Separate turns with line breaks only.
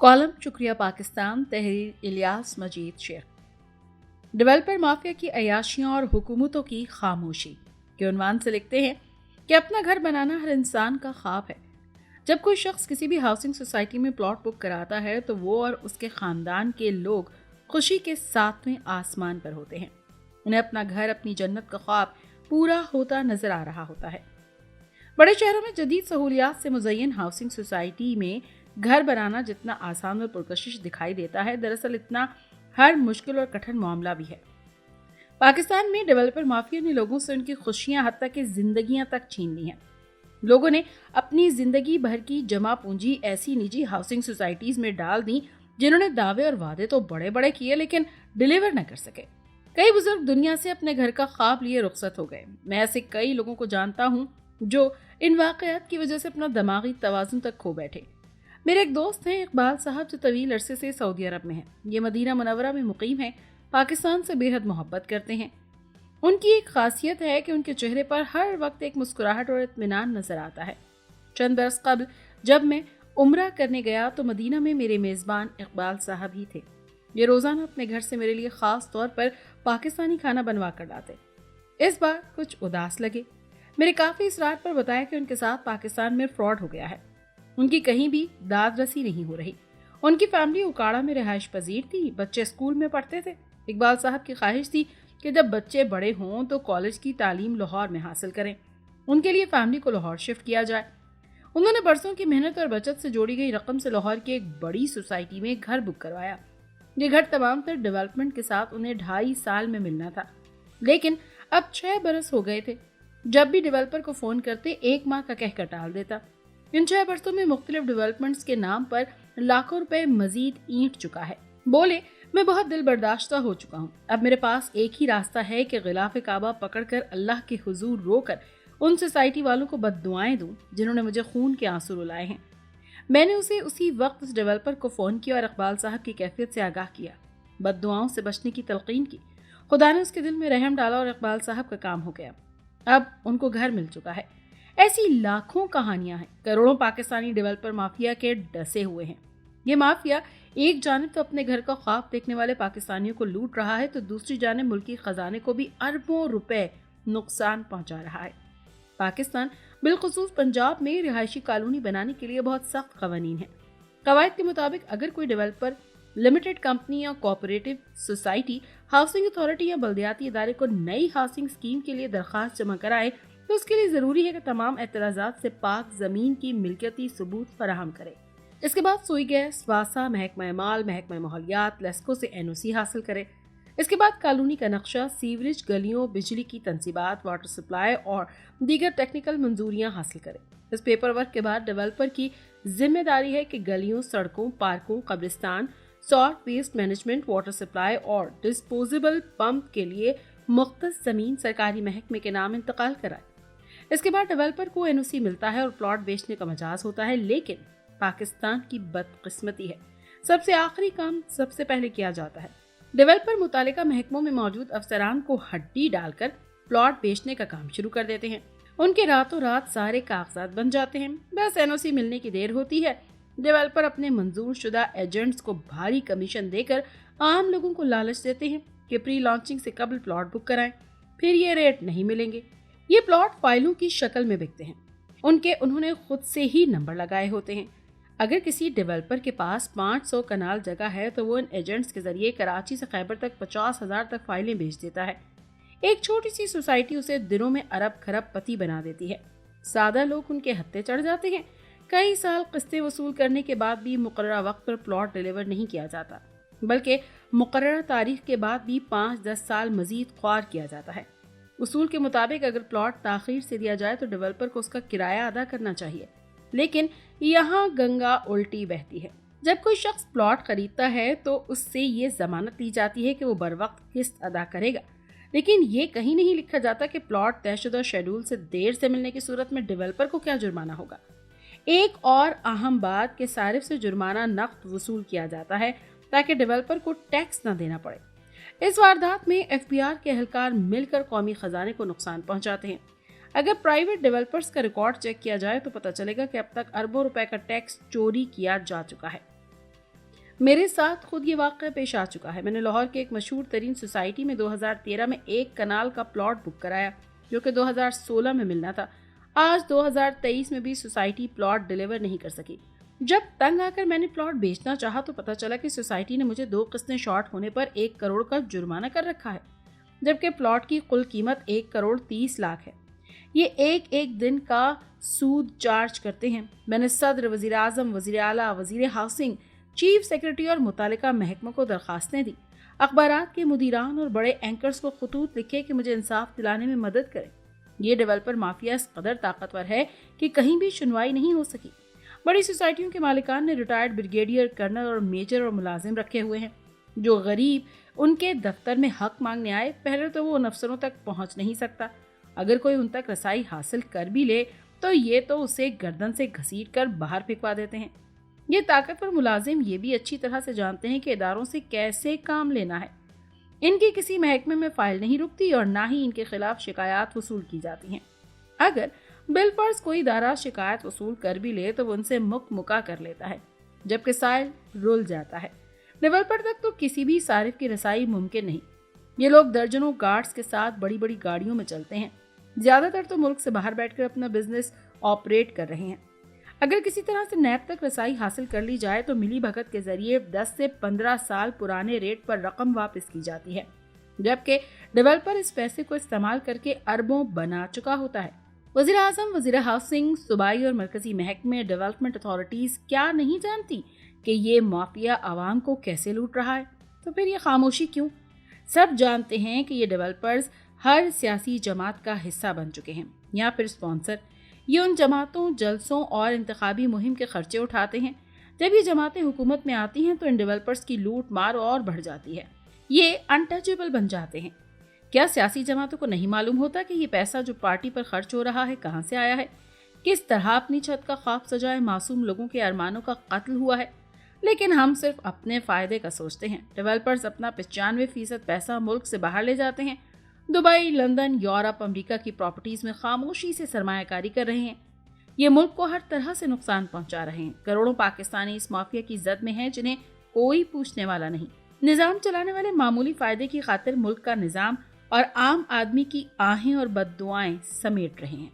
Column शुक्रिया पाकिस्तान, तहरीर इलियास मजीद Sheikh. Developer mafia की अयाशियां और हुकूमतों की खामोशी के उन्वान से लिखते हैं कि अपना घर बनाना हर इंसान का ख्वाब है। जब कोई शख्स किसी भी हाउसिंग सोसाइटी में प्लॉट बुक कराता है तो वो और उसके खानदान के लोग खुशी के सातवें आसमान पर होते हैं। उन्हें अपना घर, अपनी जन्नत का ख्वाब पूरा होता नजर आ रहा होता है। बड़े शहरों में जदीद सहूलियात से मुज़य्यन हाउसिंग सोसाइटी में घर बनाना जितना आसान और पुरकशिश दिखाई देता है, दरअसल इतना हर मुश्किल और कठिन मामला भी है। पाकिस्तान में डेवलपर माफिया ने लोगों से उनकी खुशियां, हत्ता कि जिंदगियां तक छीन ली हैं। लोगों ने अपनी जिंदगी भर की जमा पूंजी ऐसी निजी हाउसिंग सोसाइटीज में डाल दी जिन्होंने दावे और वादे तो बड़े बड़े किए लेकिन डिलीवर न कर सके। कई बुजुर्ग दुनिया से अपने घर का ख्वाब लिए रुखसत हो गए। मैं ऐसे कई लोगों को जानता हूँ जो इन वाकयात की वजह से अपना दिमागी तवाज़ुन तक खो बैठे। मेरे एक दोस्त हैं इकबाल साहब, जो तवील अरसे से सऊदी अरब में हैं। ये मदीना मुनव्वरा में मुकीम हैं, पाकिस्तान से बेहद मोहब्बत करते हैं। उनकी एक खासियत है कि उनके चेहरे पर हर वक्त एक मुस्कुराहट और इत्मीनान नजर आता है। चंद बरस कबल जब मैं उम्रा करने गया तो मदीना में मेरे मेज़बान इकबाल साहब ही थे। ये रोज़ाना अपने घर से मेरे लिए ख़ास तौर पर पाकिस्तानी खाना बनवा कर लाते। इस बार कुछ उदास लगे। मेरे काफ़ी इसरार पर बताया कि उनके साथ पाकिस्तान में फ्रॉड हो गया है। उनकी कहीं भी दाद रसी नहीं हो रही। उनकी फैमिली उकाड़ा में रिहाइश पजीर थी, बच्चे स्कूल में पढ़ते थे। इकबाल साहब की ख्वाहिश थी कि जब बच्चे बड़े हों तो कॉलेज की तालीम लाहौर में हासिल करें। उनके लिए फैमिली को लाहौर शिफ्ट किया जाए। उन्होंने बरसों की मेहनत और बचत से जोड़ी गई रकम से लाहौर की एक बड़ी सोसाइटी में घर बुक करवाया। ये घर तमाम तर डेवलपमेंट के साथ उन्हें 2.5 साल में मिलना था, लेकिन अब 6 बरस हो गए थे। जब भी डेवलपर को फोन करते 1 माह का कहकर टाल देता। इन 6 बरसों में मुख्तलिफ डेवलपमेंट्स के नाम पर लाखों रुपए मजीद ईंट चुका है। बोले, मैं बहुत दिल बर्दाश्ता हो चुका हूँ। अब मेरे पास एक ही रास्ता है कि गिलाफ काबा पकड़कर अल्लाह के हुजूर रोकर उन सोसाइटी वालों को बद्दुआएं दूं जिन्होंने मुझे खून के आंसू रुलाए हैं। मैंने उसी वक्त उस डेवलपर को फोन किया और इकबाल साहब की कैफियत से आगाह किया, बद्दुआओं से बचने की तलकीन की। खुदा ने उसके दिल में रहम डाला और इकबाल साहब का काम हो गया। अब उनको घर मिल चुका है। ऐसी लाखों कहानियां हैं। करोड़ों पाकिस्तानी डेवलपर माफिया के डसे हुए हैं। ये माफिया एक जानिब तो अपने घर का ख्वाब देखने वाले पाकिस्तानियों को लूट रहा है तो दूसरी जानिब मुल्की खजाने को भी अरबों रुपए नुकसान पहुंचा रहा है। पाकिस्तान बिलखुसूस पंजाब में रिहायशी कॉलोनी बनाने के लिए बहुत सख्त कवानीन है। कवायद के मुताबिक अगर कोई डेवलपर लिमिटेड कंपनी या कोऑपरेटिव सोसाइटी, हाउसिंग अथॉरिटी या बल्दियाती इदारे को नई हाउसिंग स्कीम के लिए दरखास्त जमा कराए तो उसके लिए जरूरी है कि तमाम एतराजात से पाक जमीन की मिल्कियती सबूत फराहम करे। इसके बाद सुई गैस, वासा, महकमा माल, महकमा माहौलियात, लेस्को से एनओसी हासिल करे। इसके बाद कॉलोनी का नक्शा, सीवरेज, गलियों, बिजली की तंसीबात, वाटर सप्लाई और दीगर टेक्निकल मंजूरियां हासिल करे। इस पेपर वर्क के बाद डेवलपर की जिम्मेदारी है कि गलियों, सड़कों, पार्कों, कब्रिस्तान, solid waste management, water supply और डिस्पोजेबल पंप के लिए मुख्तस जमीन सरकारी महकमे के नाम इंतकाल कराए। इसके बाद डेवलपर को एनओसी मिलता है और प्लॉट बेचने का मजाज होता है। लेकिन पाकिस्तान की बदकिस्मती है, सबसे आखिरी काम सबसे पहले किया जाता है। डेवलपर मुतालिका महकमों में मौजूद अफसरान को हड्डी डालकर प्लॉट बेचने का काम शुरू कर देते हैं। उनके रातों रात सारे कागजात बन जाते हैं। बस एनओसी मिलने की देर होती है। डेवलपर अपने मंजूर शुदा एजेंट्स को भारी कमीशन देकर आम लोगों को लालच देते हैं कि प्री लॉन्चिंग से कबल प्लॉट बुक कराएं, फिर ये रेट नहीं मिलेंगे। ये प्लॉट फाइलों की शक्ल में बिकते हैं। उन्होंने खुद से ही नंबर लगाए होते हैं। अगर किसी डेवलपर के पास 500 कनाल जगह है तो वो इन एजेंट्स के जरिए कराची से खैबर तक 50,000 तक फाइलें बेच देता है। एक छोटी सी सोसाइटी उसे दिनों में अरब खरब पति बना देती है। सादा लोग उनके हत्थे चढ़ जाते हैं। कई साल किस्तें वसूल करने के बाद भी मुकर्ररा वक्त पर प्लॉट डिलीवर नहीं किया जाता, बल्कि मुकर्ररा तारीख के बाद भी 5-10 साल मजीद ख्वार किया जाता है। उसूल के मुताबिक अगर प्लॉट ताखीर से दिया जाए तो डेवलपर को उसका किराया अदा करना चाहिए, लेकिन यहाँ गंगा उल्टी बहती है। जब कोई शख्स प्लॉट खरीदता है तो उससे ये जमानत ली जाती है कि वो बर वक्त किस्त अदा करेगा, लेकिन ये कहीं नहीं लिखा जाता कि प्लॉट तयशुदा शेड्यूल से देर से मिलने की सूरत में डेवलपर को क्या जुर्माना होगा। एक और अहम बात कि सारिफ से जुर्माना नकद वसूल किया जाता है ताकि डेवलपर को टैक्स न देना पड़े। इस वारदात में एफबीआर के एहलकार मिलकर कौमी खजाने को नुकसान पहुंचाते हैं। अगर प्राइवेट डेवलपर्स का रिकॉर्ड चेक किया जाए तो पता चलेगा कि अब तक अरबों रुपए का टैक्स चोरी किया जा चुका है। میرے ساتھ خود یہ واقعہ پیش آ چکا ہے۔ میں نے لاہور کے ایک مشہور ترین سوسائٹی میں 2013 میں 1 کنال کا پلاٹ بک کرایا جو کہ 2016 میں ملنا تھا۔ آج 2023 میں بھی سوسائٹی پلاٹ ڈیلیور نہیں کر سکی۔ جب تنگ آ کر میں نے پلاٹ بیچنا چاہا تو پتہ چلا کہ سوسائٹی نے مجھے 2 قسطیں شارٹ ہونے پر 1 کروڑ کا جرمانہ کر رکھا ہے، جبکہ پلاٹ کی کل قیمت 1 کروڑ 30 لاکھ ہے۔ یہ ایک دن کا سود چارج کرتے ہیں۔ میں نے صدر، وزیر اعظم، وزیر اعلیٰ، وزیر ہاؤسنگ، چیف سیکرٹری اور متعلقہ محکموں کو درخواستیں دی۔ اخبارات کے مدیران اور بڑے اینکرز کو خطوط لکھے کہ مجھے انصاف دلانے میں مدد کریں۔ یہ ڈیولپر مافیا اس قدر طاقتور ہے کہ کہیں بھی سنوائی نہیں ہو سکی۔ بڑی سوسائٹیوں کے مالکان نے ریٹائرڈ بریگیڈیئر، کرنل اور میجر اور ملازم رکھے ہوئے ہیں۔ جو غریب ان کے دفتر میں حق مانگنے آئے، پہلے تو وہ ان افسروں تک پہنچ نہیں سکتا۔ اگر کوئی ان تک رسائی حاصل کر بھی لے تو یہ تو اسے گردن سے گھسیٹ کر باہر پھینکوا دیتے ہیں۔ یہ طاقتور ملازم یہ بھی اچھی طرح سے جانتے ہیں کہ اداروں سے کیسے کام لینا ہے۔ ان کی کسی محکمے میں فائل نہیں رکتی اور نہ ہی ان کے خلاف شکایات وصول کی جاتی ہیں۔ اگر بالفرض کوئی ادارہ شکایت وصول کر بھی لے تو وہ ان سے مکا کر لیتا ہے، جبکہ سائل رول جاتا ہے۔ ڈیولپر تک تو کسی بھی صارف کی رسائی ممکن نہیں۔ یہ لوگ درجنوں گارڈز کے ساتھ بڑی بڑی گاڑیوں میں چلتے ہیں۔ زیادہ تر تو ملک سے باہر بیٹھ کر اپنا بزنس آپریٹ کر رہے ہیں۔ اگر کسی طرح سے نیب تک رسائی حاصل کر لی جائے تو ملی بھگت کے ذریعے 10 سے 15 سال پرانے ریٹ پر رقم واپس کی جاتی ہے، جبکہ ڈیولپر اس پیسے کو استعمال کر کے اربوں بنا چکا ہوتا ہے۔ وزیر اعظم، وزیر ہاؤسنگ، صوبائی اور مرکزی محکمے، ڈیولپمنٹ اتھارٹیز کیا نہیں جانتی کہ یہ مافیا عوام کو کیسے لوٹ رہا ہے؟ تو پھر یہ خاموشی کیوں؟ سب جانتے ہیں کہ یہ ڈیولپرز ہر سیاسی جماعت کا حصہ بن چکے ہیں یا پھر اسپانسر۔ یہ ان جماعتوں، جلسوں اور انتخابی مہم کے خرچے اٹھاتے ہیں۔ جب یہ جماعتیں حکومت میں آتی ہیں تو ان ڈیولپرز کی لوٹ مار اور بڑھ جاتی ہے۔ یہ انٹچیبل بن جاتے ہیں۔ کیا سیاسی جماعتوں کو نہیں معلوم ہوتا کہ یہ پیسہ جو پارٹی پر خرچ ہو رہا ہے کہاں سے آیا ہے؟ کس طرح اپنی چھت کا خواب سجائے معصوم لوگوں کے ارمانوں کا قتل ہوا ہے؟ لیکن ہم صرف اپنے فائدے کا سوچتے ہیں۔ ڈیولپرز اپنا 95% پیسہ ملک سے باہر لے جاتے ہیں۔ دبئی، لندن، یورپ، امریکہ کی پراپرٹیز میں خاموشی سے سرمایہ کاری کر رہے ہیں۔ یہ ملک کو ہر طرح سے نقصان پہنچا رہے ہیں۔ کروڑوں پاکستانی اس مافیا کی زد میں ہیں جنہیں کوئی پوچھنے والا نہیں۔ نظام چلانے والے معمولی فائدے کی خاطر ملک کا نظام اور عام آدمی کی آہیں اور بد دعائیں سمیٹ رہے ہیں۔